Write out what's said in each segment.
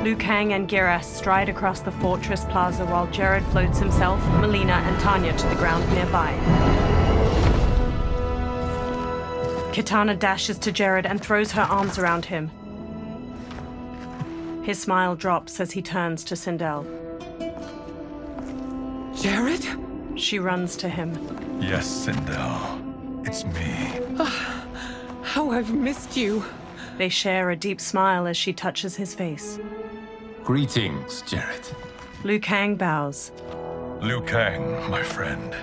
Liu Kang and Geras stride across the fortress plaza while Jared floats himself, Mileena, and Tanya to the ground nearby. Kitana dashes to Jared and throws her arms around him. His smile drops as he turns to Sindel. Jared? She runs to him. Yes, Sindel. It's me. How I've missed you. They share a deep smile as she touches his face. Greetings, Jared. Liu Kang bows. Liu Kang, my friend.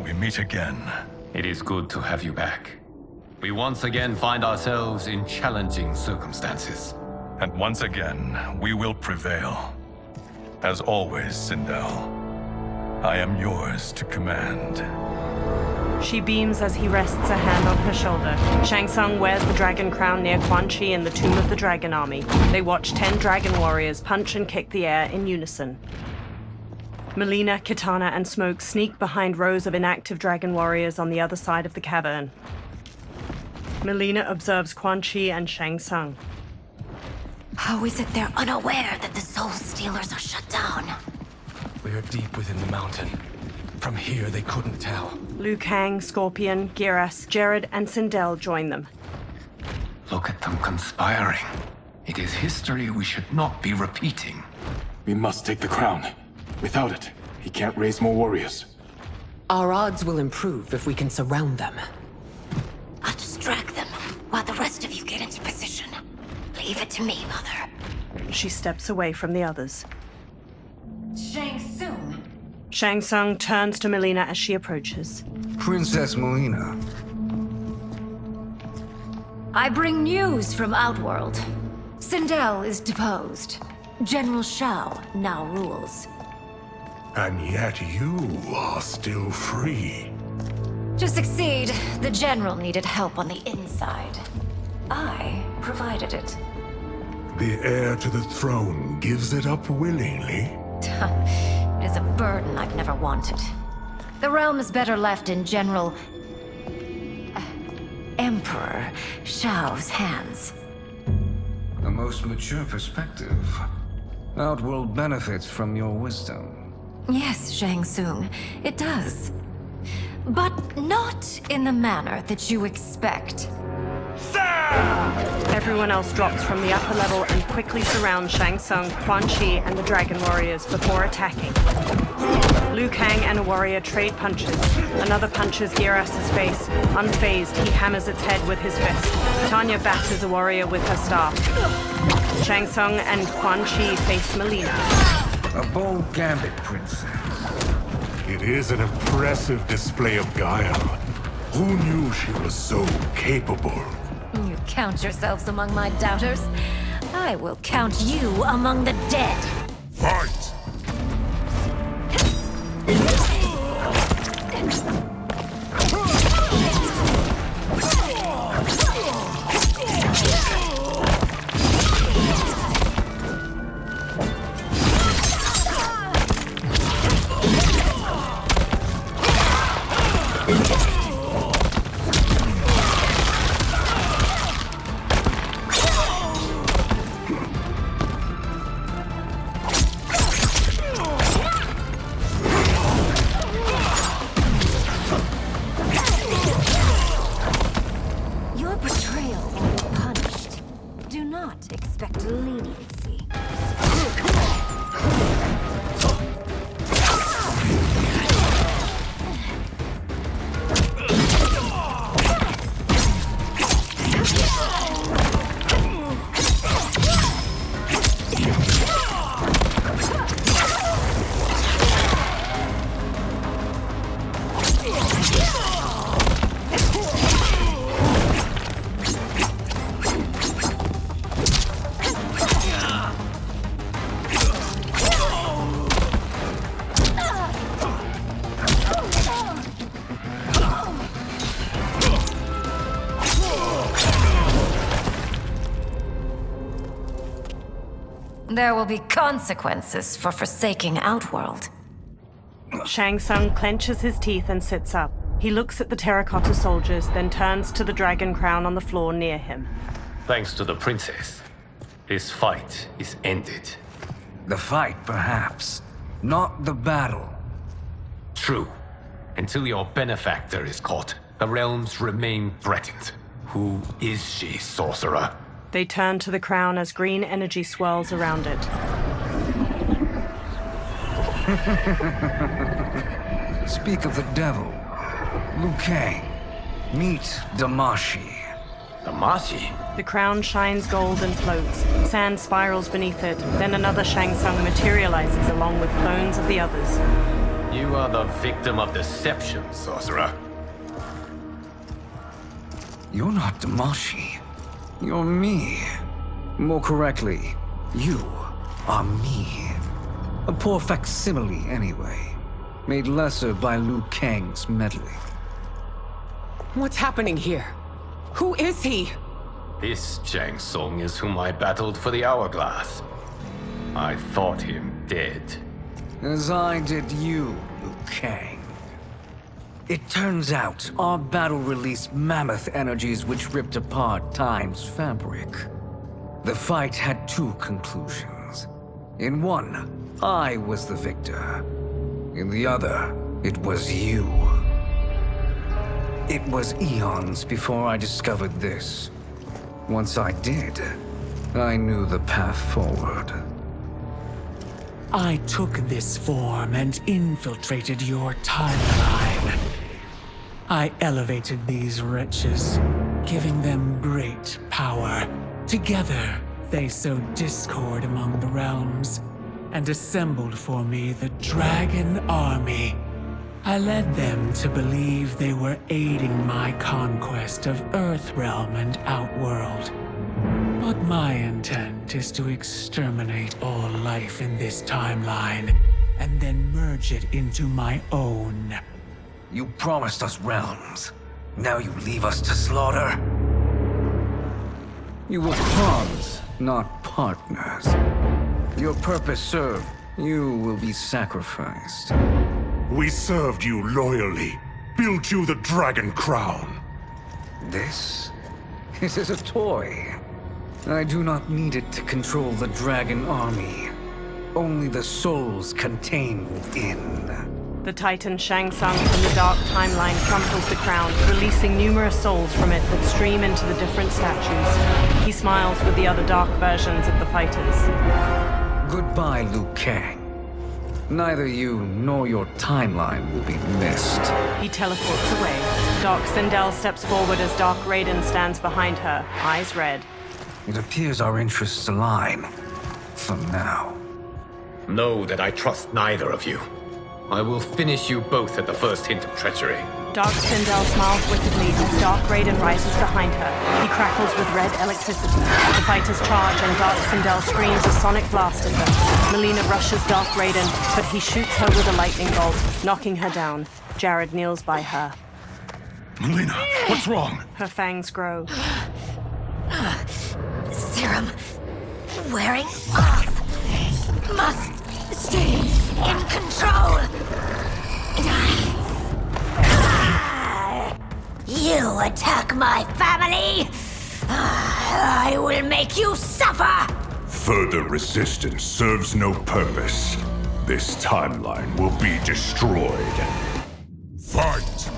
We meet again. It is good to have you back. We once again find ourselves in challenging circumstances. And once again, we will prevail. As always, Sindel, I am yours to command. She beams as he rests a hand on her shoulder. Shang Tsung wears the dragon crown near Quan Chi in the Tomb of the Dragon Army. They watch 10 dragon warriors punch and kick the air in unison. Mileena, Kitana, and Smoke sneak behind rows of inactive dragon warriors on the other side of the cavern. Mileena observes Quan Chi and Shang Tsung. How is it they're unaware that the Soul Stealers are shut down? We are deep within the mountain. From here, they couldn't tell. Liu Kang, Scorpion, Geras, Jared, and Sindel join them. Look at them conspiring. It is history we should not be repeating. We must take the crown. Without it, he can't raise more warriors. Our odds will improve if we can surround them. I'll distract them while the rest of you get into position. Leave it to me, Mother. She steps away from the others. Shang Tsung. Shang Tsung turns to Mileena as she approaches. Princess Mileena. I bring news from Outworld. Sindel is deposed. General Shao now rules. And yet you are still free. To succeed, the General needed help on the inside. I provided it. The heir to the throne gives it up willingly. It is a burden I've never wanted. The realm is better left in General... Emperor Shao's hands. A most mature perspective. Outworld benefits from your wisdom. Yes, Shang Tsung, it does. But not in the manner that you expect. Everyone else drops from the upper level and quickly surrounds Shang Tsung, Quan Chi, and the Dragon Warriors before attacking. Liu Kang and a warrior trade punches. Another punches Geras' face. Unfazed, he hammers its head with his fist. Tanya batters a warrior with her staff. Shang Tsung and Quan Chi face Mileena. A bold gambit, princess. It is an impressive display of guile. Who knew she was so capable? You count yourselves among my doubters. I will count you among the dead. Fight! Your betrayal will be punished. Do not expect leniency. There will be consequences for forsaking Outworld. Shang Tsung clenches his teeth and sits up. He looks at the terracotta soldiers, then turns to the dragon crown on the floor near him. Thanks to the princess. This fight is ended. The fight, perhaps. Not the battle. True. Until your benefactor is caught, the realms remain threatened. Who is she, sorcerer? They turn to the crown as green energy swirls around it. Speak of the devil. Liu Kang. Meet Damashi. Damashi? The crown shines gold and floats. Sand spirals beneath it. Then another Shang Tsung materializes along with clones of the others. You are the victim of deception, sorcerer. You're not Damashi. You're me. More correctly, you are me. A poor facsimile, anyway. Made lesser by Liu Kang's meddling. What's happening here? Who is he? This Shang Tsung is whom I battled for the Hourglass. I thought him dead. As I did you, Liu Kang. It turns out our battle released mammoth energies which ripped apart time's fabric. The fight had two conclusions. In one, I was the victor. In the other, it was you. It was eons before I discovered this. Once I did, I knew the path forward. I took this form and infiltrated your timeline. I elevated these wretches, giving them great power. Together, they sowed discord among the realms and assembled for me the Dragon Army. I led them to believe they were aiding my conquest of Earthrealm and Outworld. But my intent is to exterminate all life in this timeline, and then merge it into my own. You promised us realms. Now you leave us to slaughter? You were pawns, not partners. Your purpose served. You will be sacrificed. We served you loyally, built you the Dragon Crown. This? It is a toy. I do not need it to control the Dragon Army. Only the souls contained within. The Titan Shang Tsung from the Dark Timeline crumples the crown, releasing numerous souls from it that stream into the different statues. He smiles with the other dark versions of the fighters. Goodbye, Liu Kang. Neither you nor your timeline will be missed. He teleports away. Dark Sindel steps forward as Dark Raiden stands behind her, eyes red. It appears our interests align. For now. Know that I trust neither of you. I will finish you both at the first hint of treachery. Dark Sindel smiles wickedly as Dark Raiden rises behind her. He crackles with red electricity. The fighters charge and Dark Sindel screams a sonic blast at them. Mileena rushes Dark Raiden, but he shoots her with a lightning bolt, knocking her down. Jared kneels by her. Mileena, what's wrong? Her fangs grow. Serum wearing off. Must stay in control. You attack my family, I will make you suffer. Further resistance serves no purpose. This timeline will be destroyed. Fight!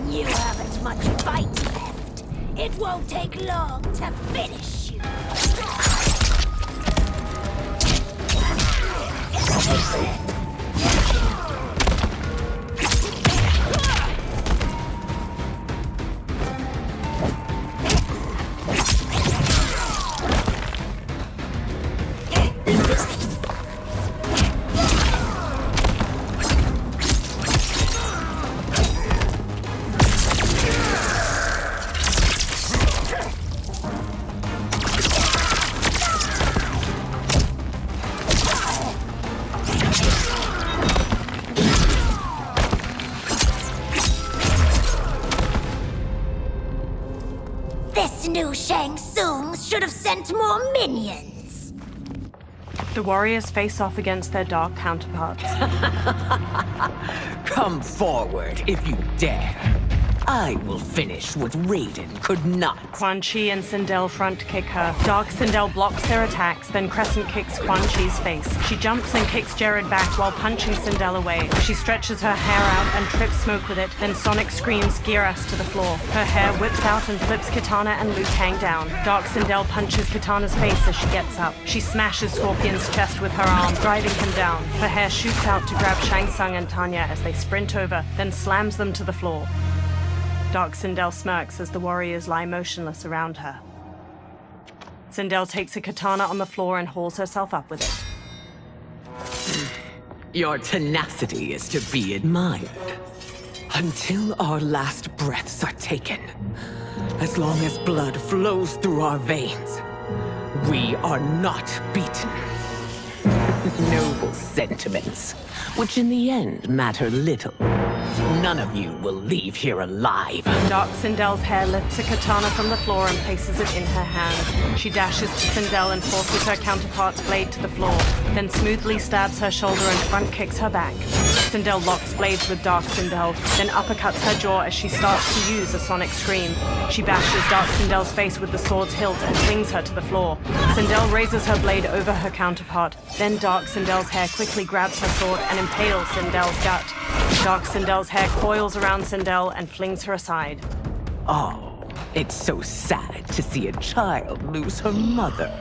You haven't much fight left. It won't take long to finish you. knew Shang Tsung should have sent more minions. The warriors face off against their dark counterparts. Come forward if you dare. I will finish what Raiden could not. Quan Chi and Sindel front kick her. Dark Sindel blocks their attacks, then crescent kicks Quan Chi's face. She jumps and kicks Jared back while punching Sindel away. She stretches her hair out and trips Smoke with it, then Sonic screams gear us to the floor. Her hair whips out and flips Kitana and Liu Kang down. Dark Sindel punches Kitana's face as she gets up. She smashes Scorpion's chest with her arm, driving him down. Her hair shoots out to grab Shang Tsung and Tanya as they sprint over, then slams them to the floor. Dark Sindel smirks as the warriors lie motionless around her. Sindel takes a katana on the floor and hauls herself up with it. Your tenacity is to be admired. Until our last breaths are taken, as long as blood flows through our veins, we are not beaten. Noble sentiments, which in the end matter little. None of you will leave here alive. Dark Sindel's hair lifts a katana from the floor and places it in her hand. She dashes to Sindel and forces her counterpart's blade to the floor, then smoothly stabs her shoulder and front kicks her back. Sindel locks blades with Dark Sindel, then uppercuts her jaw as she starts to use a sonic scream. She bashes Dark Sindel's face with the sword's hilt and flings her to the floor. Sindel raises her blade over her counterpart, then Dark Sindel's hair quickly grabs her sword and impales Sindel's gut. Dark Sindel's hair coils around Sindel and flings her aside. Oh, it's so sad to see a child lose her mother.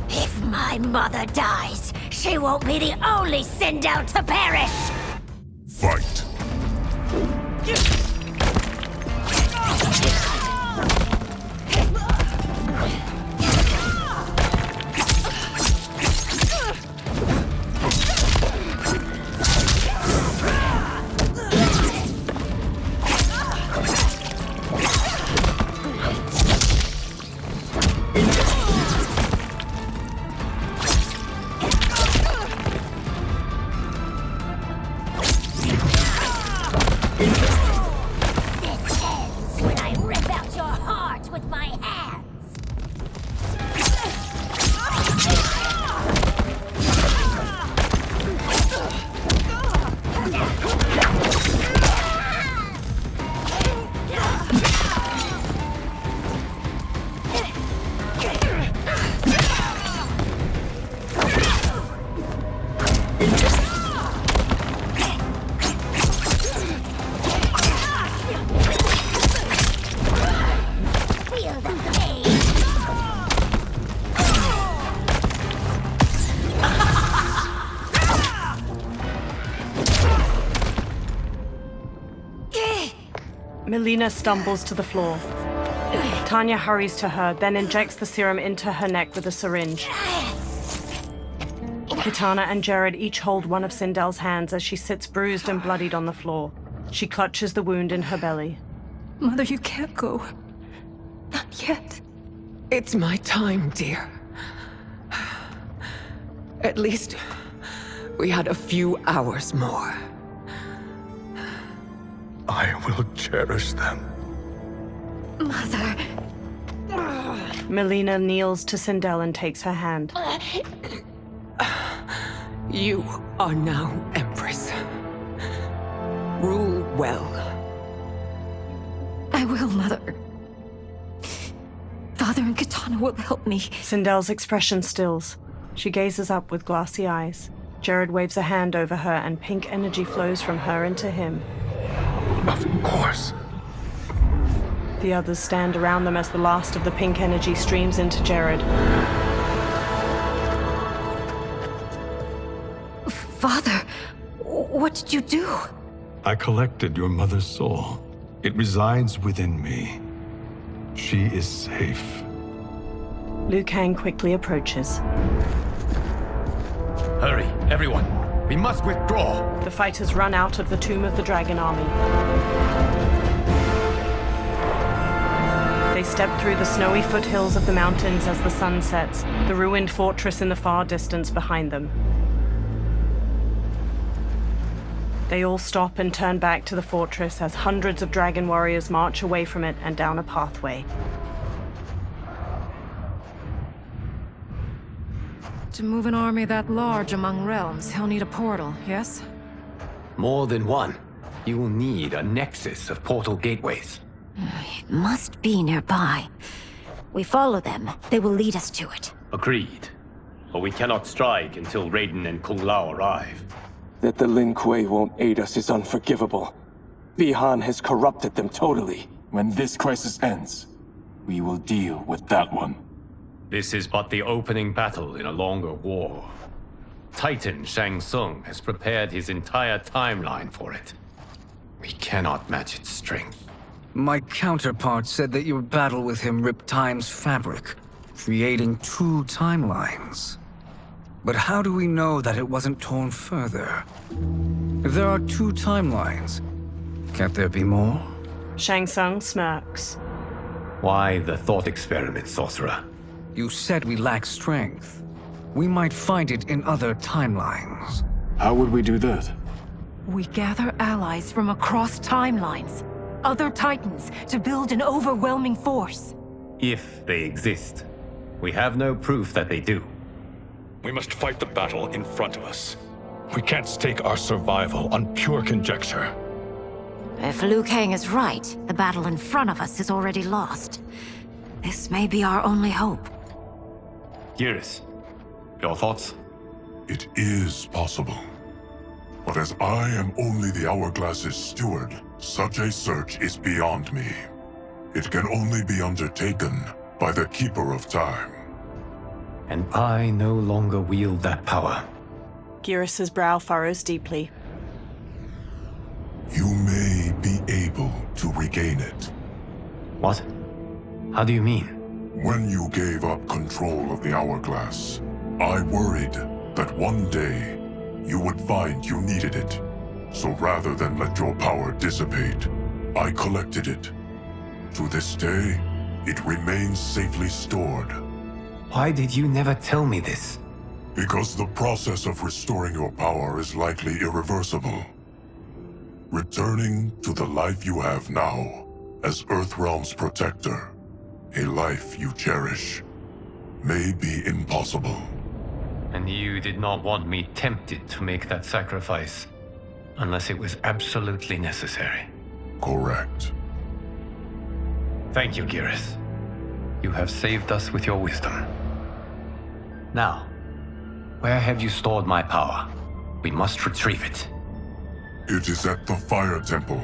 If my mother dies, she won't be the only Sindel to perish! Fight! Mileena stumbles to the floor. Tanya hurries to her, then injects the serum into her neck with a syringe. Kitana and Jared each hold one of Sindel's hands as she sits bruised and bloodied on the floor. She clutches the wound in her belly. Mother, you can't go. Not yet. It's my time, dear. At least we had a few hours more. I will cherish them. Mother... Mileena kneels to Sindel and takes her hand. You are now Empress. Rule well. I will, Mother. Father and Kitana will help me. Sindel's expression stills. She gazes up with glassy eyes. Jared waves a hand over her and pink energy flows from her into him. Of course. The others stand around them as the last of the pink energy streams into Jared. Father, what did you do? I collected your mother's soul. It resides within me. She is safe. Liu Kang quickly approaches. Hurry, everyone. We must withdraw. The fighters run out of the Tomb of the Dragon Army. They step through the snowy foothills of the mountains as the sun sets, the ruined fortress in the far distance behind them. They all stop and turn back to the fortress as hundreds of dragon warriors march away from it and down a pathway. To move an army that large among realms, he'll need a portal, yes? More than one. You will need a nexus of portal gateways. It must be nearby. We follow them. They will lead us to it. Agreed. But we cannot strike until Raiden and Kung Lao arrive. That the Lin Kuei won't aid us is unforgivable. Bihan has corrupted them totally. When this crisis ends, we will deal with that one. This is but the opening battle in a longer war. Titan Shang Tsung has prepared his entire timeline for it. We cannot match its strength. My counterpart said that your battle with him ripped time's fabric, creating 2 timelines. But how do we know that it wasn't torn further? If there are 2 timelines, can't there be more? Shang Tsung smirks. Why the thought experiment, sorcerer? You said we lack strength. We might find it in other timelines. How would we do that? We gather allies from across timelines, other titans, to build an overwhelming force. If they exist. We have no proof that they do. We must fight the battle in front of us. We can't stake our survival on pure conjecture. If Liu Kang is right, the battle in front of us is already lost. This may be our only hope. Geras, your thoughts? It is possible. But as I am only the Hourglass's steward, such a search is beyond me. It can only be undertaken by the Keeper of Time. And I no longer wield that power. Geras' brow furrows deeply. You may be able to regain it. What? How do you mean? When you gave up control of the Hourglass, I worried that one day you would find you needed it. So rather than let your power dissipate, I collected it. To this day, it remains safely stored. Why did you never tell me this? Because the process of restoring your power is likely irreversible. Returning to the life you have now, as Earthrealm's protector, a life you cherish, may be impossible. And you did not want me tempted to make that sacrifice, unless it was absolutely necessary. Correct. Thank you, Geras. You have saved us with your wisdom. Now, where have you stored my power? We must retrieve it. It is at the Fire Temple,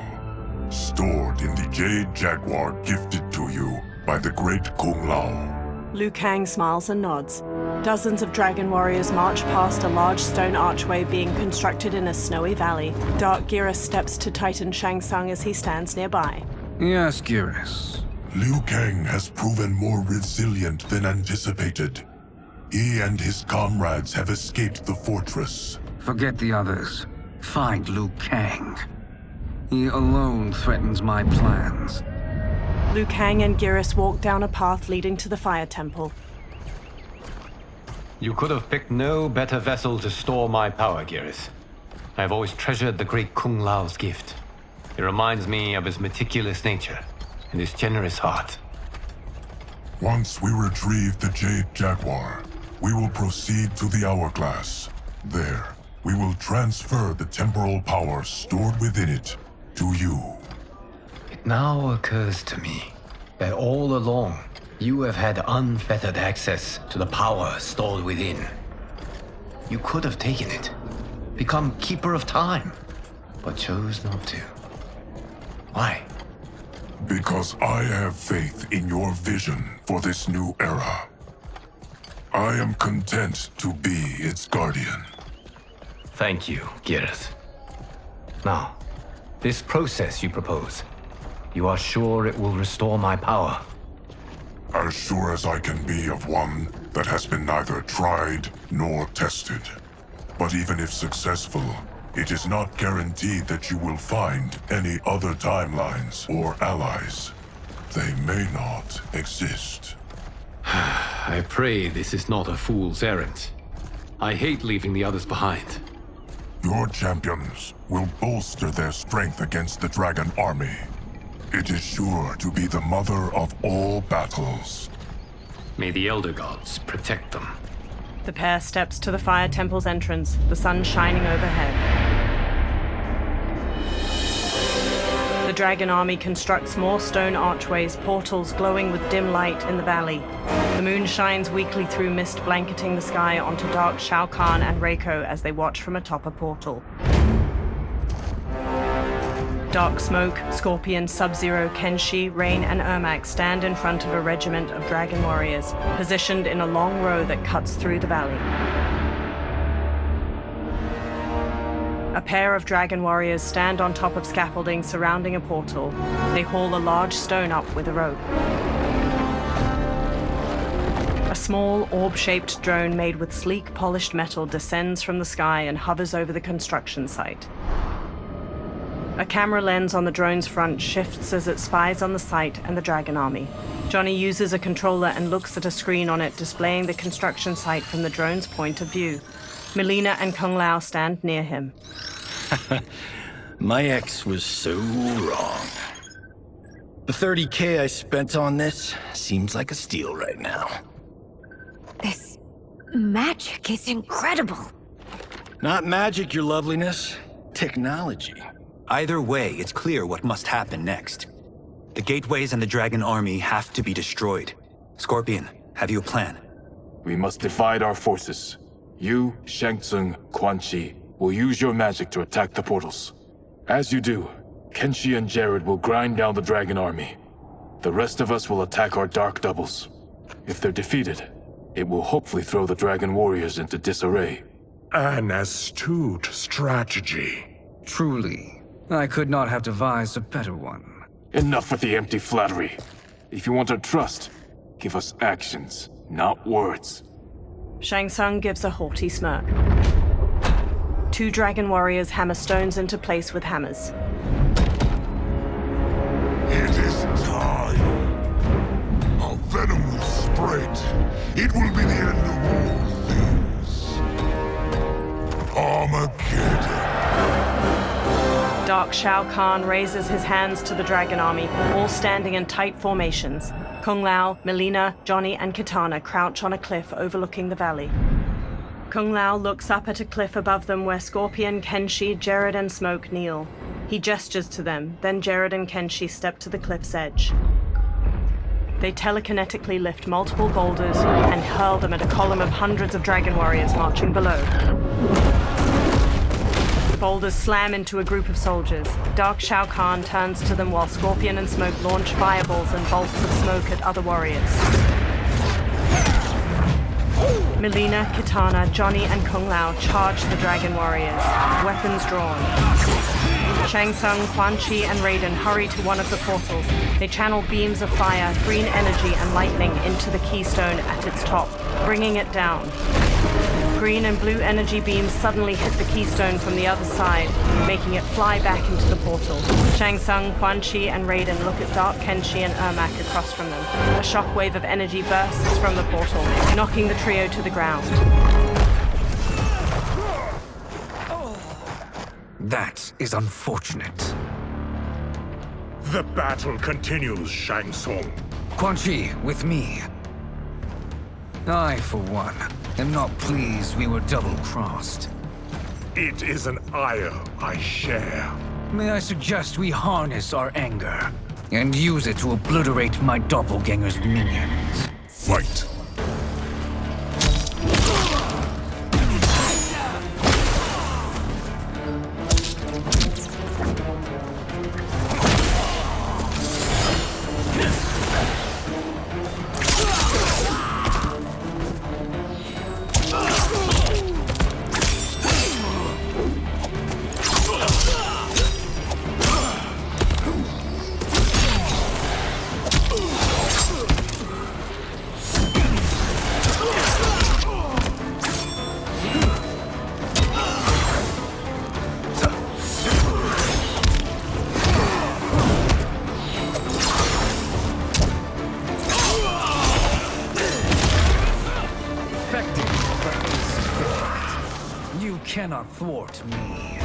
stored in the Jade Jaguar gifted to you by the great Kung Lao. Liu Kang smiles and nods. Dozens of dragon warriors march past a large stone archway being constructed in a snowy valley. Dark Geras steps to Titan Shang Tsung as he stands nearby. Yes, Geras. Liu Kang has proven more resilient than anticipated. He and his comrades have escaped the fortress. Forget the others. Find Liu Kang. He alone threatens my plans. Liu Kang and Geras walk down a path leading to the Fire Temple. You could have picked no better vessel to store my power, Geras. I have always treasured the great Kung Lao's gift. It reminds me of his meticulous nature and his generous heart. Once we retrieve the Jade Jaguar, we will proceed to the Hourglass. There, we will transfer the temporal power stored within it to you. It now occurs to me that all along, you have had unfettered access to the power stored within. You could have taken it, become Keeper of Time, but chose not to. Why? Because I have faith in your vision for this new era. I am content to be its guardian. Thank you, Geras. Now, this process you propose, you are sure it will restore my power? As sure as I can be of one that has been neither tried nor tested. But even if successful, it is not guaranteed that you will find any other timelines or allies. They may not exist. I pray this is not a fool's errand. I hate leaving the others behind. Your champions will bolster their strength against the Dragon Army. It is sure to be the mother of all battles. May the Elder Gods protect them. The pair steps to the Fire Temple's entrance, the sun shining overhead. The Dragon Army constructs more stone archways, portals glowing with dim light in the valley. The moon shines weakly through mist blanketing the sky onto dark Shao Kahn and Reiko as they watch from atop a portal. Dark Smoke, Scorpion, Sub-Zero, Kenshi, Rain, and Ermac stand in front of a regiment of dragon warriors, positioned in a long row that cuts through the valley. A pair of dragon warriors stand on top of scaffolding surrounding a portal. They haul a large stone up with a rope. A small, orb-shaped drone made with sleek, polished metal descends from the sky and hovers over the construction site. A camera lens on the drone's front shifts as it spies on the site and the Dragon Army. Johnny uses a controller and looks at a screen on it displaying the construction site from the drone's point of view. Mileena and Kung Lao stand near him. My ex was so wrong. The $30K I spent on this seems like a steal right now. This magic is incredible. Not magic, your loveliness. Technology. Either way, it's clear what must happen next. The gateways and the Dragon Army have to be destroyed. Scorpion, have you a plan? We must divide our forces. You, Shang Tsung, Quan Chi, will use your magic to attack the portals. As you do, Kenshi and Jared will grind down the Dragon Army. The rest of us will attack our dark doubles. If they're defeated, it will hopefully throw the Dragon Warriors into disarray. An astute strategy. Truly. I could not have devised a better one. Enough with the empty flattery. If you want our trust, give us actions, not words. Shang Tsung gives a haughty smirk. Two dragon warriors hammer stones into place with hammers. It is time. Our venom will spread. It will be the end of all things. Armageddon. Dark Shao Kahn raises his hands to the Dragon Army, all standing in tight formations. Kung Lao, Mileena, Johnny, and Kitana crouch on a cliff overlooking the valley. Kung Lao looks up at a cliff above them where Scorpion, Kenshi, Jared, and Smoke kneel. He gestures to them, then Jared and Kenshi step to the cliff's edge. They telekinetically lift multiple boulders and hurl them at a column of hundreds of dragon warriors marching below. The boulders slam into a group of soldiers. Dark Shao Kahn turns to them while Scorpion and Smoke launch fireballs and bolts of smoke at other warriors. Mileena, Kitana, Johnny, and Kung Lao charge the dragon warriors, weapons drawn. Shang Tsung, Quan Chi, and Raiden hurry to one of the portals. They channel beams of fire, green energy, and lightning into the keystone at its top, bringing it down. Green and blue energy beams suddenly hit the keystone from the other side, making it fly back into the portal. Shang Tsung, Quan Chi, and Raiden look at Dark Kenshi and Ermac across from them. A shockwave of energy bursts from the portal, knocking the trio to the ground. That is unfortunate. The battle continues, Shang Tsung. Quan Chi, with me. I, for one, am not pleased we were double-crossed. It is an ire I share. May I suggest we harness our anger and use it to obliterate my doppelganger's minions? Fight. Cannot thwart me.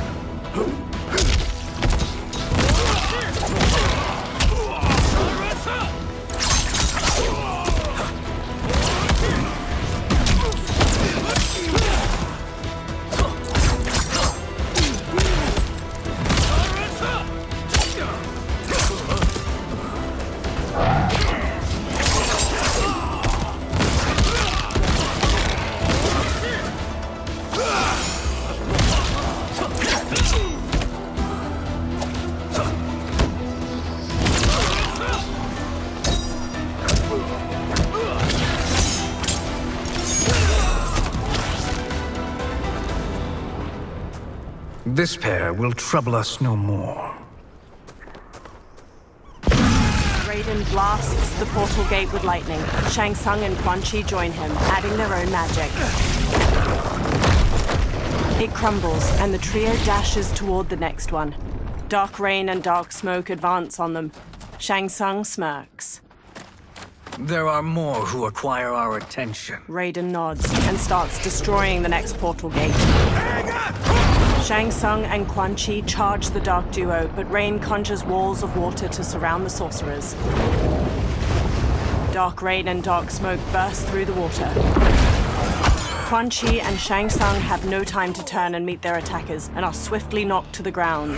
This pair will trouble us no more. Raiden blasts the portal gate with lightning. Shang Tsung and Quan Chi join him, adding their own magic. It crumbles, and the trio dashes toward the next one. Dark rain and dark smoke advance on them. Shang Tsung smirks. There are more who acquire our attention. Raiden nods and starts destroying the next portal gate. Shang Tsung and Quan Chi charge the dark duo, but rain conjures walls of water to surround the sorcerers. Dark rain and dark smoke burst through the water. Quan Chi and Shang Tsung have no time to turn and meet their attackers, and are swiftly knocked to the ground.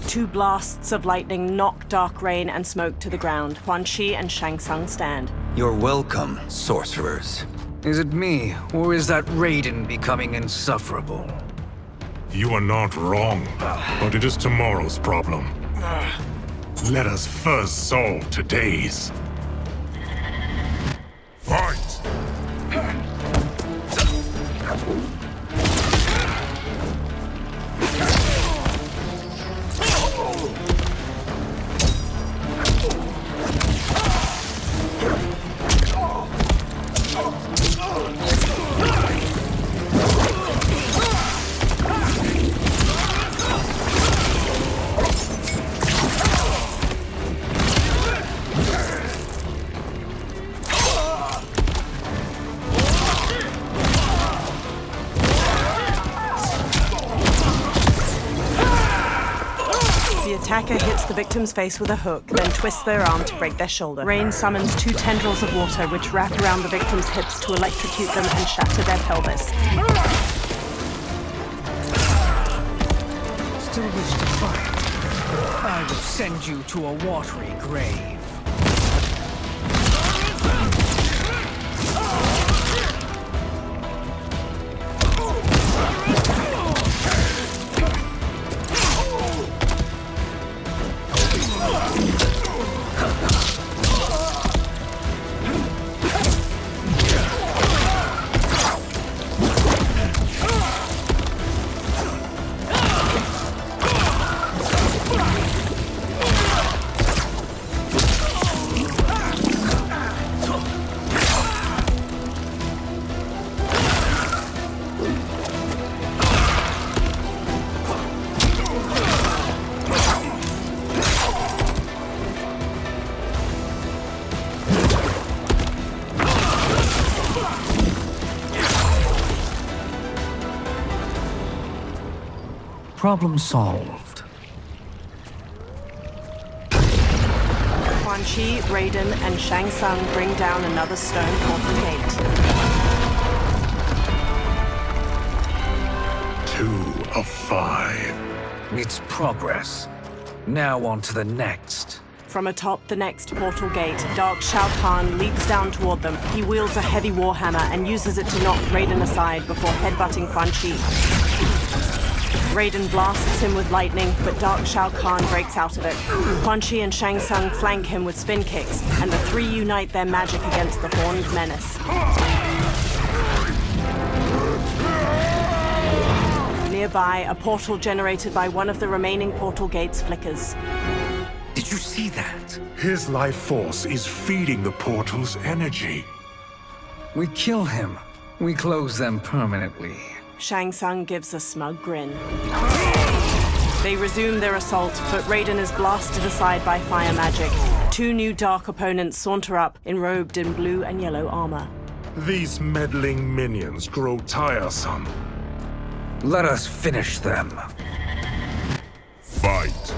Two blasts of lightning knock dark rain and smoke to the ground. Quan Chi and Shang Tsung stand. You're welcome, sorcerers. Is it me, or is that Raiden becoming insufferable? You are not wrong, but it is tomorrow's problem. Let us first solve today's. Fight! The attacker hits the victim's face with a hook, then twists their arm to break their shoulder. Rain summons two tendrils of water which wrap around the victim's hips to electrocute them and shatter their pelvis. Still wish to fight? I will send you to a watery grave. Problem solved. Quan Chi, Raiden, and Shang Tsung bring down another stone portal gate. 2 of 5. It's progress. Now on to the next. From atop the next portal gate, Dark Shao Kahn leaps down toward them. He wields a heavy warhammer and uses it to knock Raiden aside before headbutting Quan Chi. Raiden blasts him with lightning, but Dark Shao Kahn breaks out of it. Quan Chi and Shang Tsung flank him with spin kicks, and the three unite their magic against the Horned Menace. Nearby, a portal generated by one of the remaining portal gates flickers. Did you see that? His life force is feeding the portal's energy. We kill him. We close them permanently. Shang Tsung gives a smug grin. They resume their assault, but Raiden is blasted aside by fire magic. Two new dark opponents saunter up, enrobed in blue and yellow armor. These meddling minions grow tiresome. Let us finish them. Fight!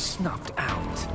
snuffed out.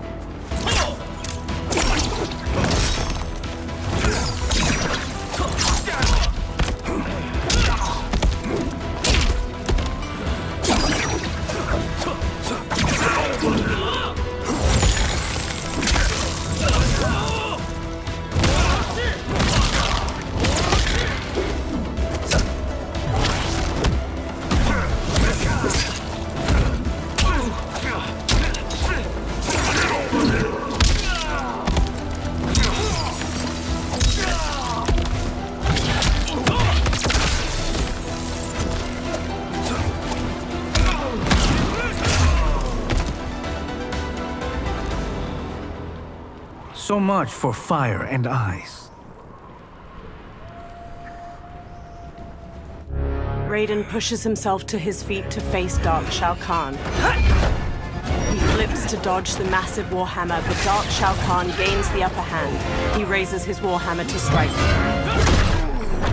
So much for fire and ice. Raiden pushes himself to his feet to face Dark Shao Kahn. He flips to dodge the massive Warhammer, but Dark Shao Kahn gains the upper hand. He raises his Warhammer to strike,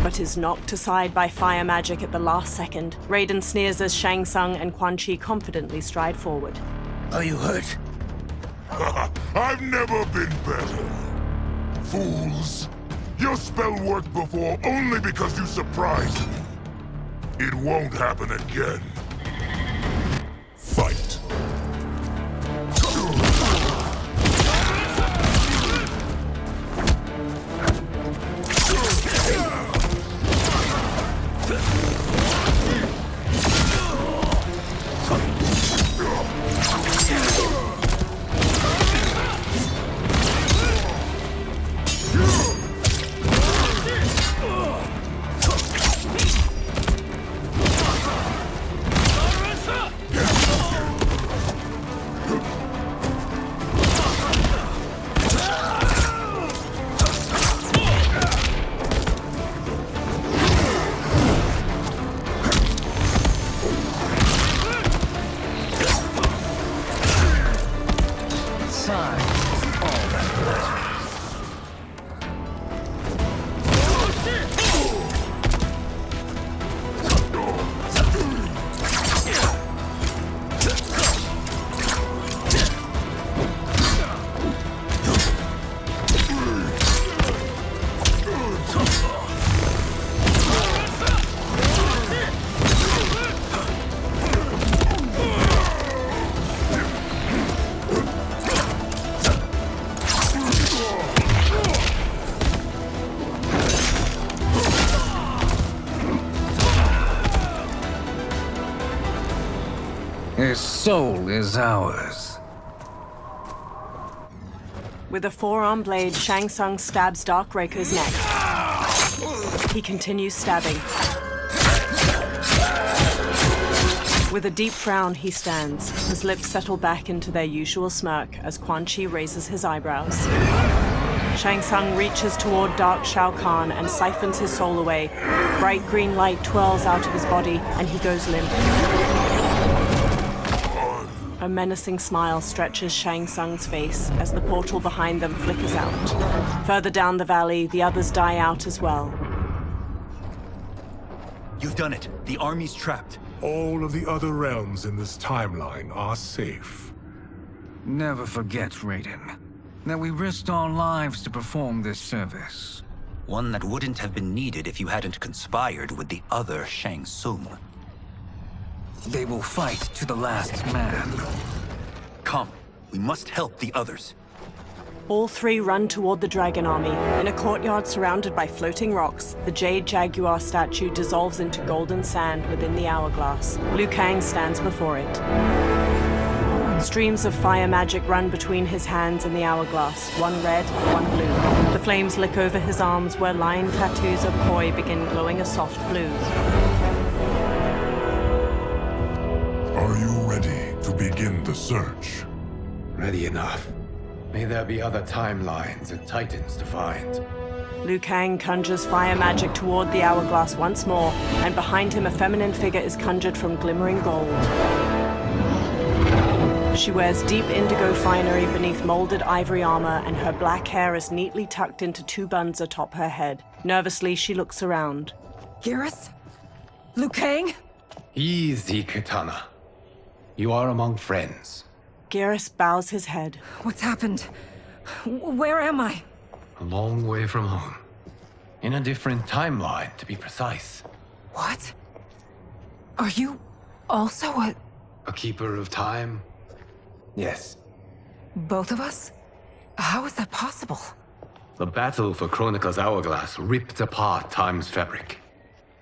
but is knocked aside by fire magic at the last second. Raiden sneers as Shang Tsung and Quan Chi confidently stride forward. Are you hurt? I've never been better. Fools. Your spell worked before only because you surprised me. It won't happen again. Fight. His soul is ours. With a forearm blade, Shang Tsung stabs Darkbreaker's neck. He continues stabbing. With a deep frown, he stands. His lips settle back into their usual smirk as Quan Chi raises his eyebrows. Shang Tsung reaches toward Dark Shao Kahn and siphons his soul away. Bright green light twirls out of his body, and he goes limp. A menacing smile stretches Shang Tsung's face as the portal behind them flickers out. Further down the valley, the others die out as well. You've done it. The army's trapped. All of the other realms in this timeline are safe. Never forget, Raiden, that we risked our lives to perform this service. One that wouldn't have been needed if you hadn't conspired with the other Shang Tsung. They will fight to the last man. Come, we must help the others. All three run toward the Dragon Army. In a courtyard surrounded by floating rocks, the Jade Jaguar statue dissolves into golden sand within the hourglass. Liu Kang stands before it. Streams of fire magic run between his hands and the hourglass, one red, one blue. The flames lick over his arms where line tattoos of koi begin glowing a soft blue. Are you ready to begin the search? Ready enough. May there be other timelines and titans to find. Liu Kang conjures fire magic toward the hourglass once more, and behind him a feminine figure is conjured from glimmering gold. She wears deep indigo finery beneath molded ivory armor, and her black hair is neatly tucked into two buns atop her head. Nervously, she looks around. Garrus? Liu Kang? Easy, Kitana. You are among friends. Geras bows his head. What's happened? Where am I? A long way from home. In a different timeline, to be precise. What? Are you also A keeper of time? Yes. both of us? How is that possible? The battle for Chronica's hourglass ripped apart time's fabric.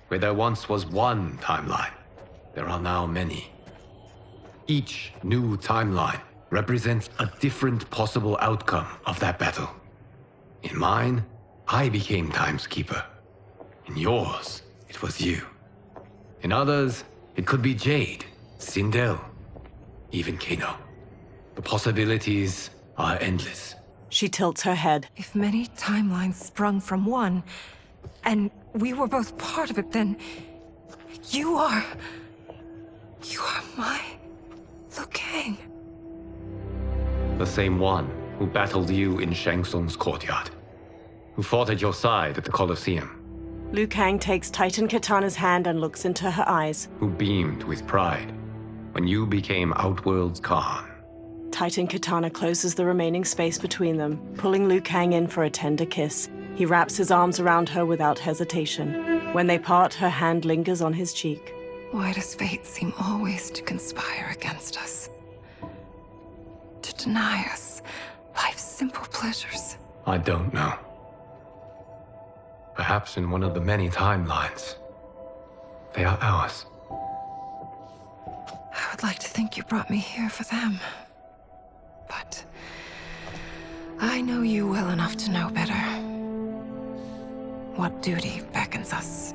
Where there once was one timeline, there are now many. Each new timeline represents a different possible outcome of that battle. In mine, I became Time's Keeper. In yours, it was you. In others, it could be Jade, Sindel, even Kano. The possibilities are endless. She tilts her head. If many timelines sprung from one, and we were both part of it, then you are my Liu Kang. The same one who battled you in Shang Tsung's courtyard. Who fought at your side at the Colosseum. Liu Kang takes Titan Kitana's hand and looks into her eyes. Who beamed with pride when you became Outworld's Khan. Titan Kitana closes the remaining space between them, pulling Liu Kang in for a tender kiss. He wraps his arms around her without hesitation. When they part, her hand lingers on his cheek. Why does fate seem always to conspire against us? To deny us life's simple pleasures? I don't know. Perhaps in one of the many timelines, they are ours. I would like to think you brought me here for them. But I know you well enough to know better. What duty beckons us?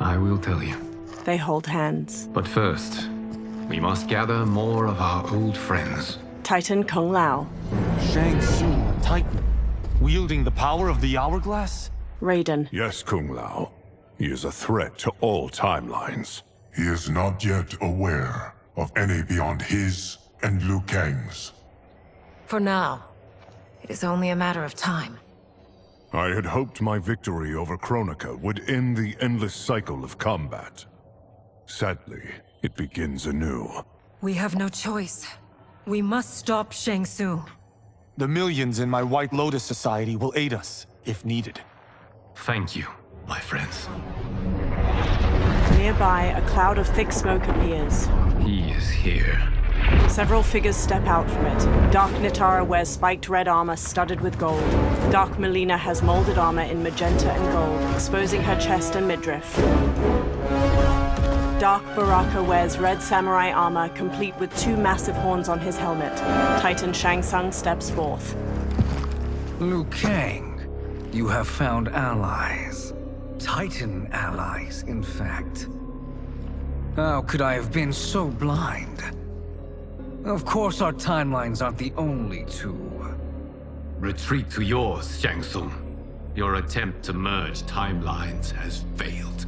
I will tell you. They hold hands. But first, we must gather more of our old friends. Titan Kung Lao. Shang Tsung, a Titan, wielding the power of the hourglass? Raiden. Yes, Kung Lao. He is a threat to all timelines. He is not yet aware of any beyond his and Liu Kang's. For now, it is only a matter of time. I had hoped my victory over Chronica would end the endless cycle of combat. Sadly, it begins anew. We have no choice. We must stop Shang Tsung. The millions in my White Lotus Society will aid us, if needed. Thank you, my friends. Nearby, a cloud of thick smoke appears. He is here. Several figures step out from it. Dark Nitara wears spiked red armor studded with gold. Dark Mileena has molded armor in magenta and gold, exposing her chest and midriff. Dark Baraka wears red samurai armor, complete with two massive horns on his helmet. Titan Shang Tsung steps forth. Liu Kang, you have found allies. Titan allies, in fact. How could I have been so blind? Of course our timelines aren't the only two. Retreat to yours, Shang Tsung. Your attempt to merge timelines has failed.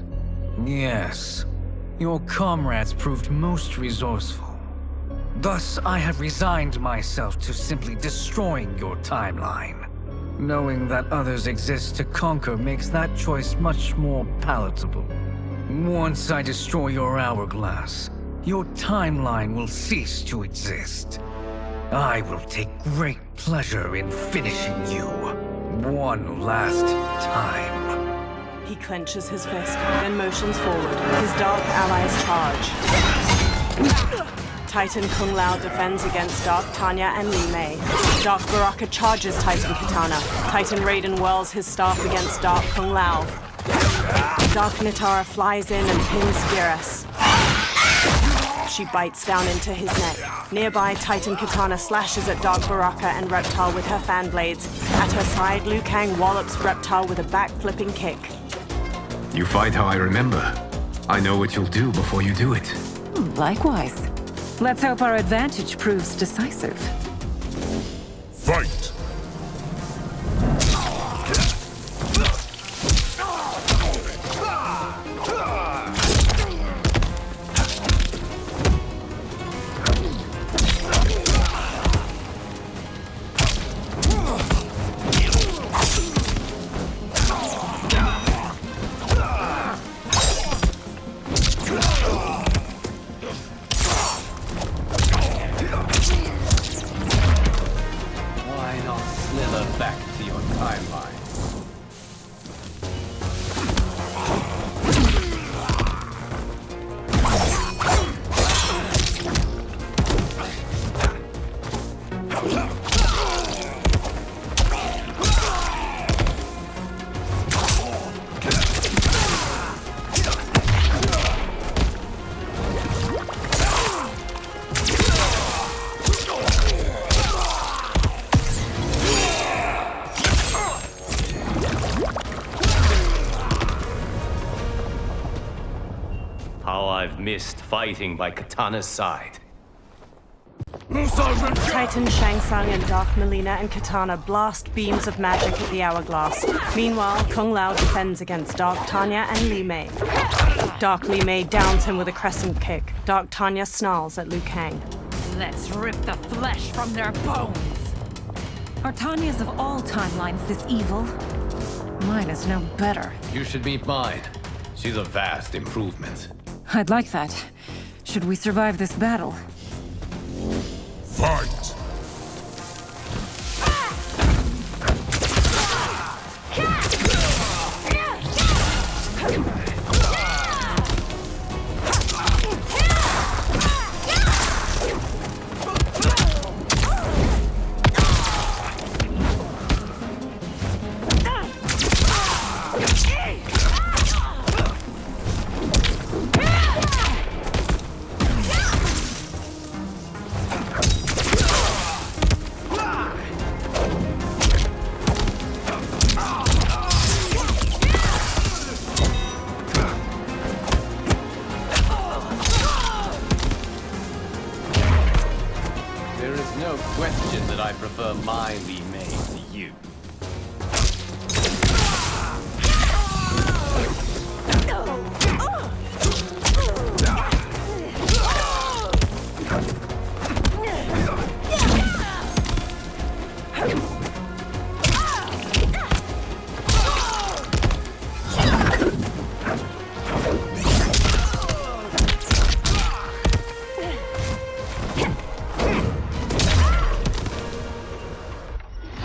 Yes. Your comrades proved most resourceful. Thus, I have resigned myself to simply destroying your timeline. Knowing that others exist to conquer makes that choice much more palatable. Once I destroy your hourglass, your timeline will cease to exist. I will take great pleasure in finishing you one last time. He clenches his fist, then motions forward. His dark allies charge. Titan Kung Lao defends against Dark Tanya and Li Mei. Dark Baraka charges Titan Kitana. Titan Raiden whirls his staff against Dark Kung Lao. Dark Nitara flies in and pins Geras. She bites down into his neck. Nearby, Titan Kitana slashes at Dark Baraka and Reptile with her fan blades. At her side, Liu Kang wallops Reptile with a back-flipping kick. You fight how I remember. I know what you'll do before you do it. Likewise. Let's hope our advantage proves decisive. Fight! refer back to your timeline. How I've missed fighting by Kitana's side. Titan Shang Tsung and Dark Mileena and Kitana blast beams of magic at the hourglass. Meanwhile, Kung Lao defends against Dark Tanya and Li Mei. Dark Li Mei downs him with a crescent kick. Dark Tanya snarls at Liu Kang. Let's rip the flesh from their bones. Are Tanya's of all timelines this evil? Mine is no better. You should meet mine. She's a vast improvement. I'd like that. Should we survive this battle? Fight! There is no question that I prefer my Li Mei to you.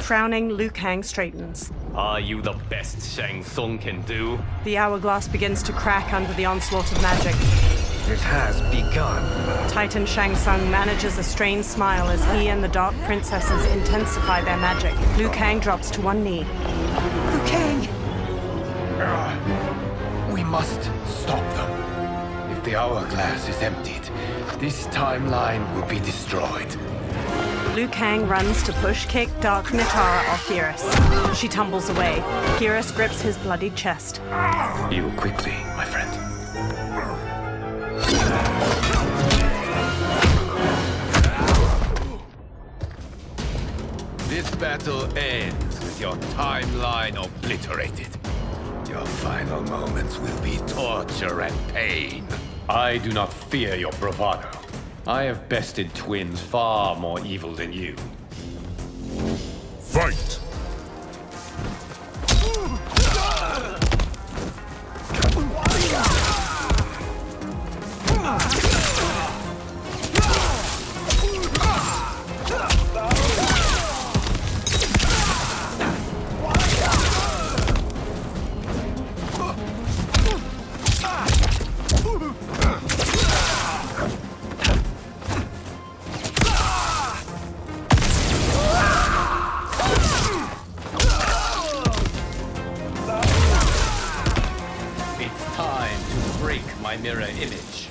Frowning, Liu Kang straightens. Are you the best Shang Tsung can do? The hourglass begins to crack under the onslaught of magic. It has begun. Titan Shang Tsung manages a strained smile as he and the Dark Princesses intensify their magic. Liu Kang drops to one knee. Liu Kang! We must stop them. If the hourglass is emptied, this timeline will be destroyed. Liu Kang runs to push kick Dark Nitara off Geras. She tumbles away. Geras grips his bloodied chest. Heal quickly, my friend. This battle ends with your timeline obliterated. Your final moments will be torture and pain. I do not fear your bravado. I have bested twins far more evil than you. Fight! My mirror image.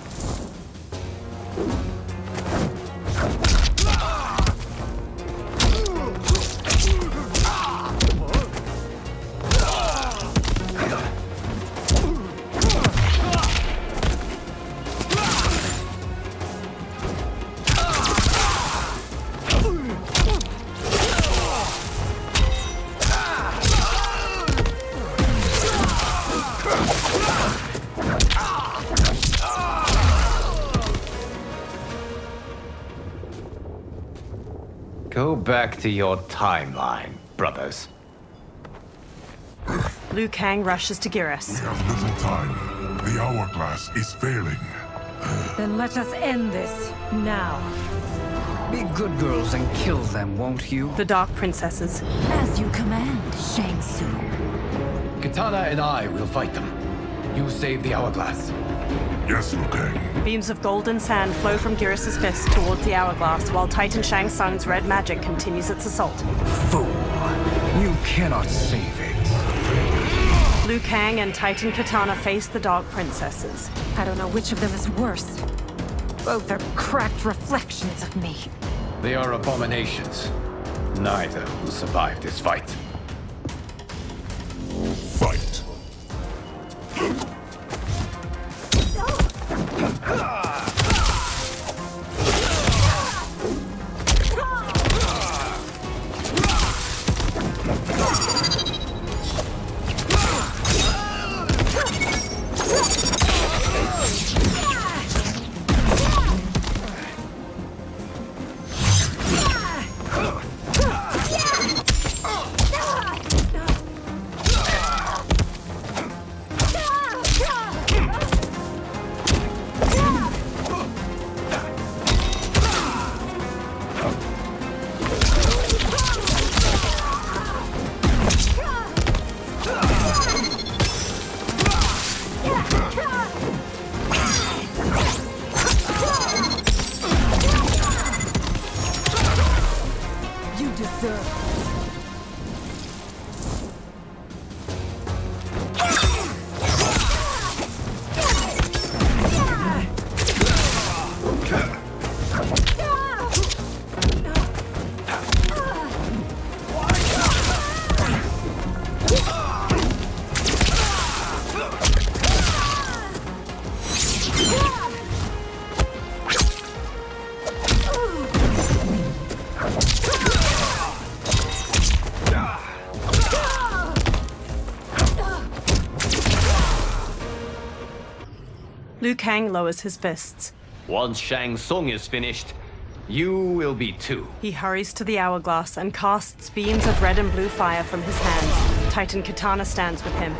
Go back to your timeline, brothers. Liu Kang rushes to Geras. We have little time. The hourglass is failing. Then let us end this now. Be good girls and kill them, won't you? The Dark Princesses. As you command, Shang Tsung. Kitana and I will fight them. You save the hourglass. Yes, Liu Kang. Beams of golden sand flow from Geras' fist towards the hourglass, while Titan Shang Tsung's red magic continues its assault. Fool. You cannot save it. Liu Kang and Titan Kitana face the Dark Princesses. I don't know which of them is worse. Both are cracked reflections of me. They are abominations. Neither will survive this fight. Fight. Liu Kang lowers his fists. Once Shang Tsung is finished, you will be too. He hurries to the hourglass and casts beams of red and blue fire from his hands. Titan Kitana stands with him.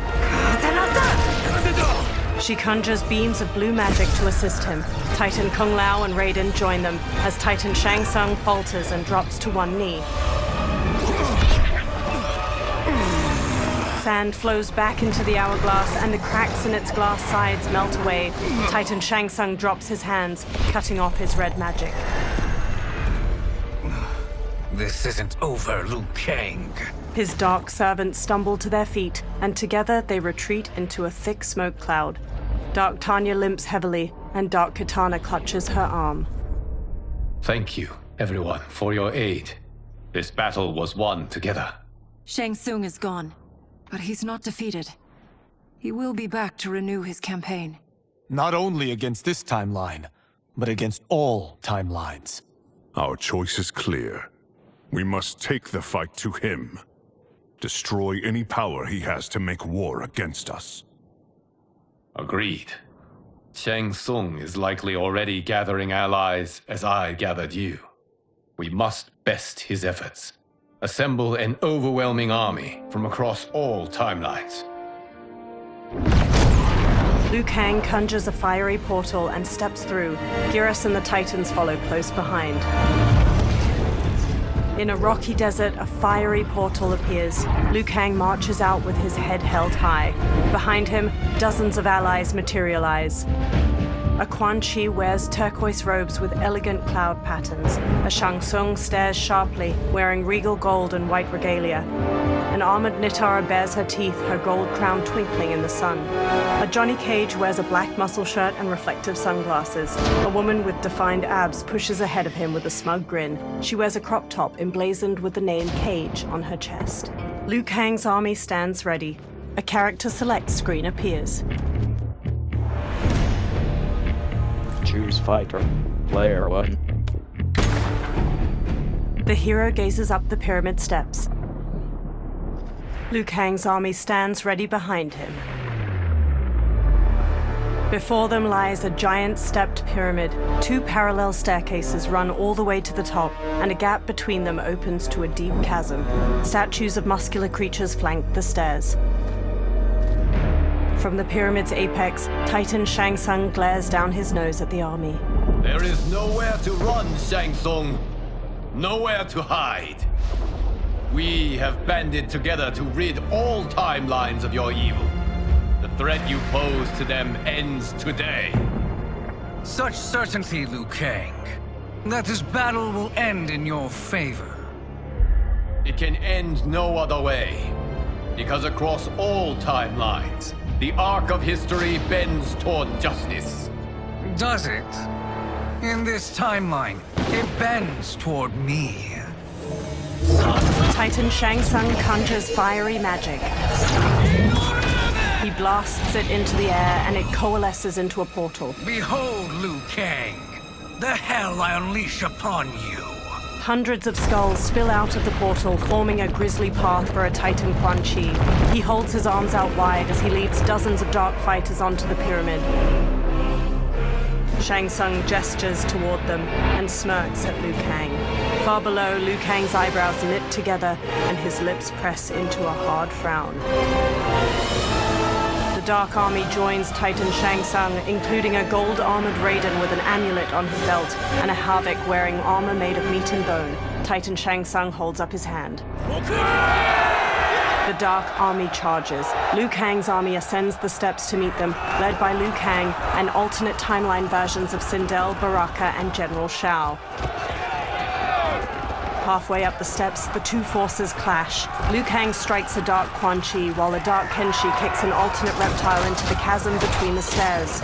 She conjures beams of blue magic to assist him. Titan Kung Lao and Raiden join them as Titan Shang Tsung falters and drops to one knee. Sand flows back into the hourglass and the cracks in its glass sides melt away. Titan Shang Tsung drops his hands, cutting off his red magic. This isn't over, Liu Kang. His dark servants stumble to their feet, and together they retreat into a thick smoke cloud. Dark Tanya limps heavily, and Dark Kitana clutches her arm. Thank you, everyone, for your aid. This battle was won together. Shang Tsung is gone, but he's not defeated. He will be back to renew his campaign. Not only against this timeline, but against all timelines. Our choice is clear. We must take the fight to him. Destroy any power he has to make war against us. Agreed. Shang Tsung is likely already gathering allies as I gathered you. We must best his efforts. Assemble an overwhelming army from across all timelines. Liu Kang conjures a fiery portal and steps through. Geras and the Titans follow close behind. In a rocky desert, a fiery portal appears. Liu Kang marches out with his head held high. Behind him, dozens of allies materialize. A Quan Chi wears turquoise robes with elegant cloud patterns. A Shang Tsung stares sharply, wearing regal gold and white regalia. An armored Nitara bares her teeth, her gold crown twinkling in the sun. A Johnny Cage wears a black muscle shirt and reflective sunglasses. A woman with defined abs pushes ahead of him with a smug grin. She wears a crop top emblazoned with the name Cage on her chest. Liu Kang's army stands ready. A character select screen appears. Choose fighter. Player 1. The hero gazes up the pyramid steps. Liu Kang's army stands ready behind him. Before them lies a giant stepped pyramid. 2 parallel staircases run all the way to the top, and a gap between them opens to a deep chasm. Statues of muscular creatures flank the stairs. From the pyramid's apex, Titan Shang Tsung glares down his nose at the army. There is nowhere to run, Shang Tsung. Nowhere to hide. We have banded together to rid all timelines of your evil. The threat you pose to them ends today. Such certainty, Liu Kang, that this battle will end in your favor. It can end no other way. Because across all timelines, the arc of history bends toward justice. Does it? In this timeline, it bends toward me. Titan Shang Tsung conjures fiery magic. He blasts it into the air and it coalesces into a portal. Behold, Liu Kang, the hell I unleash upon you. Hundreds of skulls spill out of the portal, forming a grisly path for a Titan Quan Chi. He holds his arms out wide as he leads dozens of dark fighters onto the pyramid. Shang Tsung gestures toward them and smirks at Liu Kang. Far below, Liu Kang's eyebrows knit together and his lips press into a hard frown. The Dark Army joins Titan Shang Tsung, including a gold-armored Raiden with an amulet on his belt and a Havik wearing armor made of meat and bone. Titan Shang Tsung holds up his hand. The Dark Army charges. Liu Kang's army ascends the steps to meet them, led by Liu Kang and alternate timeline versions of Sindel, Baraka, and General Shao. Halfway up the steps, the two forces clash. Liu Kang strikes a Dark Quan Chi, while a Dark Kenshi kicks an alternate reptile into the chasm between the stairs.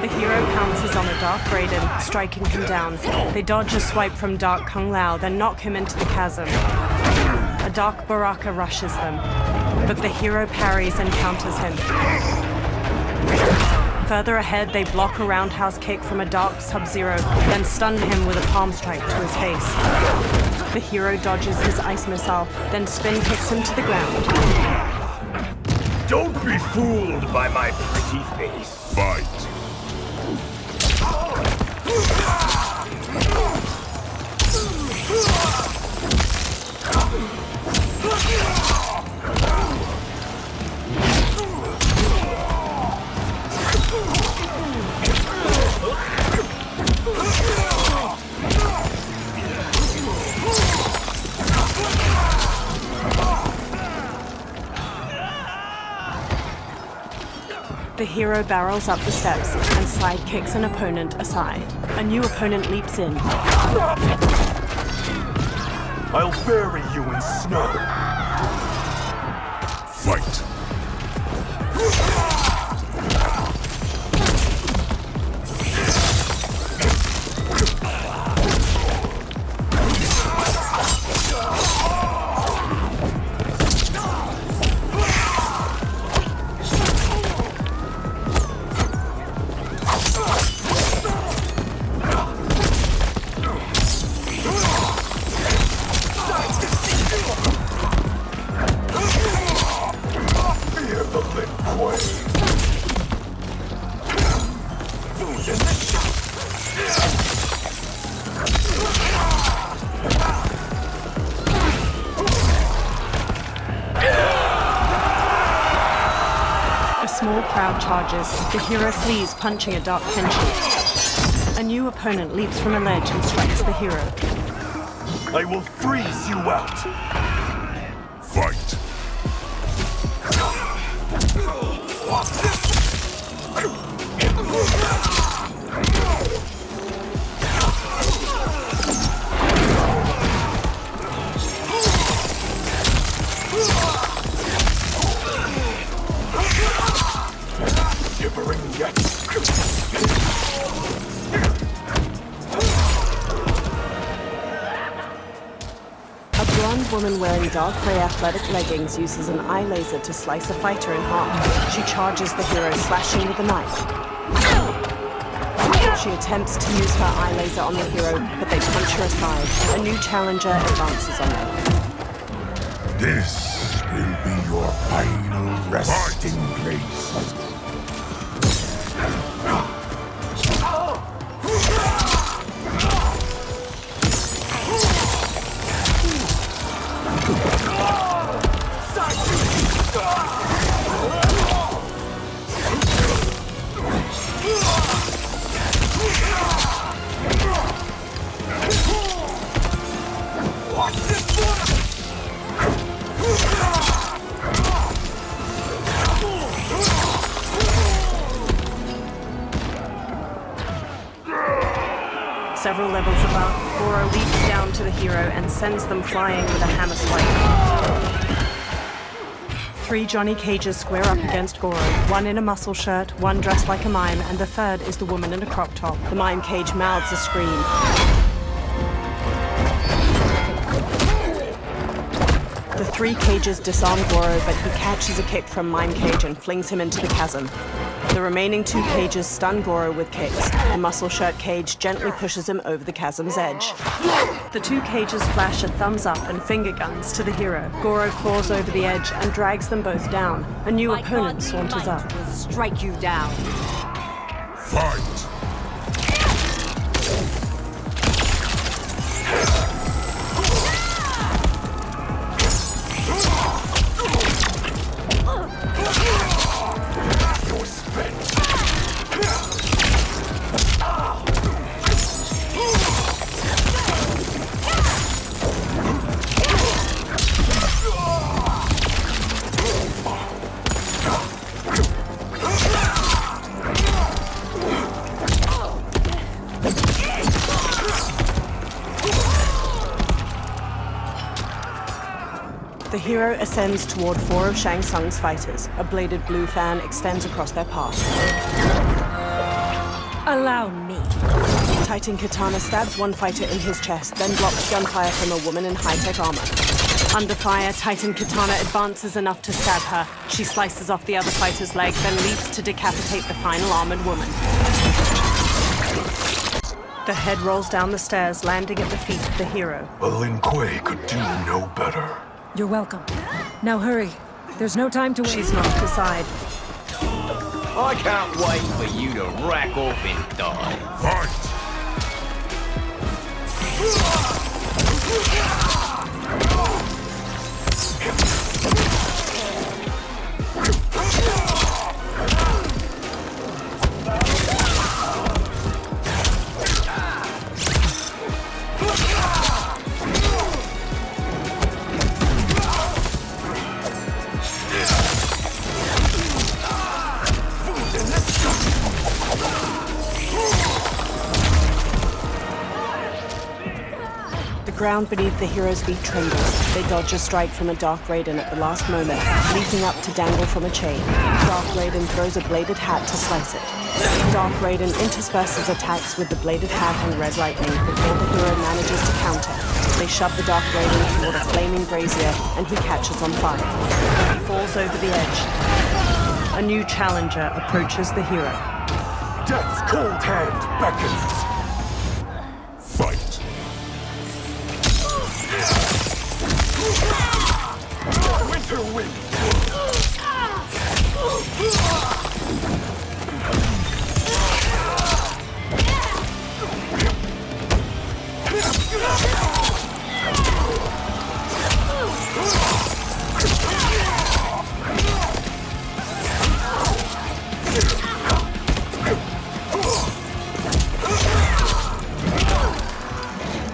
The hero pounces on a Dark Raiden, striking him down. They dodge a swipe from Dark Kung Lao, then knock him into the chasm. A Dark Baraka rushes them, but the hero parries and counters him. Further ahead, they block a roundhouse kick from a Dark Sub-Zero, then stun him with a palm strike to his face. The hero dodges his ice missile, then spin kicks him to the ground. Don't be fooled by my pretty face. Fight. The hero barrels up the steps and slide kicks an opponent aside. A new opponent leaps in. I'll bury you in snow. Fight. Charges. The hero flees, punching a Dark Kenshi. A new opponent leaps from a ledge and strikes the hero. I will freeze you out. Fight. Woman wearing dark grey athletic leggings uses an eye laser to slice a fighter in half. She charges the hero, slashing with a knife. She attempts to use her eye laser on the hero, but they punch her aside. A new challenger advances on them. This will be your final resting place. several levels above, Goro leaps down to the hero and sends them flying with a hammer swipe. 3 Johnny Cages square up against Goro, one in a muscle shirt, one dressed like a mime, and the third is the woman in a crop top. The mime cage mouths a scream. The 3 cages disarm Goro, but he catches a kick from Mime Cage and flings him into the chasm. The remaining 2 cages stun Goro with kicks. The muscle shirt cage gently pushes him over the chasm's edge. The 2 cages flash a thumbs up and finger guns to the hero. Goro claws over the edge and drags them both down. A new opponent saunters up. Will strike you down. Fight! The hero ascends toward 4 of Shang Tsung's fighters. A bladed blue fan extends across their path. Allow me. Titan Kitana stabs one fighter in his chest, then blocks gunfire from a woman in high-tech armor. Under fire, Titan Kitana advances enough to stab her. She slices off the other fighter's leg, then leaps to decapitate the final armored woman. The head rolls down the stairs, landing at the feet of the hero. A Lin Kuei could do no better. You're welcome. Now hurry. There's no time to wait. She's knocked aside. I can't wait for you to rack off and die. Fight! The ground beneath the hero's feet trembles. They dodge a strike from a Dark Raiden at the last moment, leaping up to dangle from a chain. Dark Raiden throws a bladed hat to slice it. Dark Raiden intersperses attacks with the bladed hat and red lightning before the hero manages to counter. They shove the Dark Raiden toward a flaming brazier, and he catches on fire. He falls over the edge. A new challenger approaches the hero. Death's cold hand beckons. Fight! Winter wind.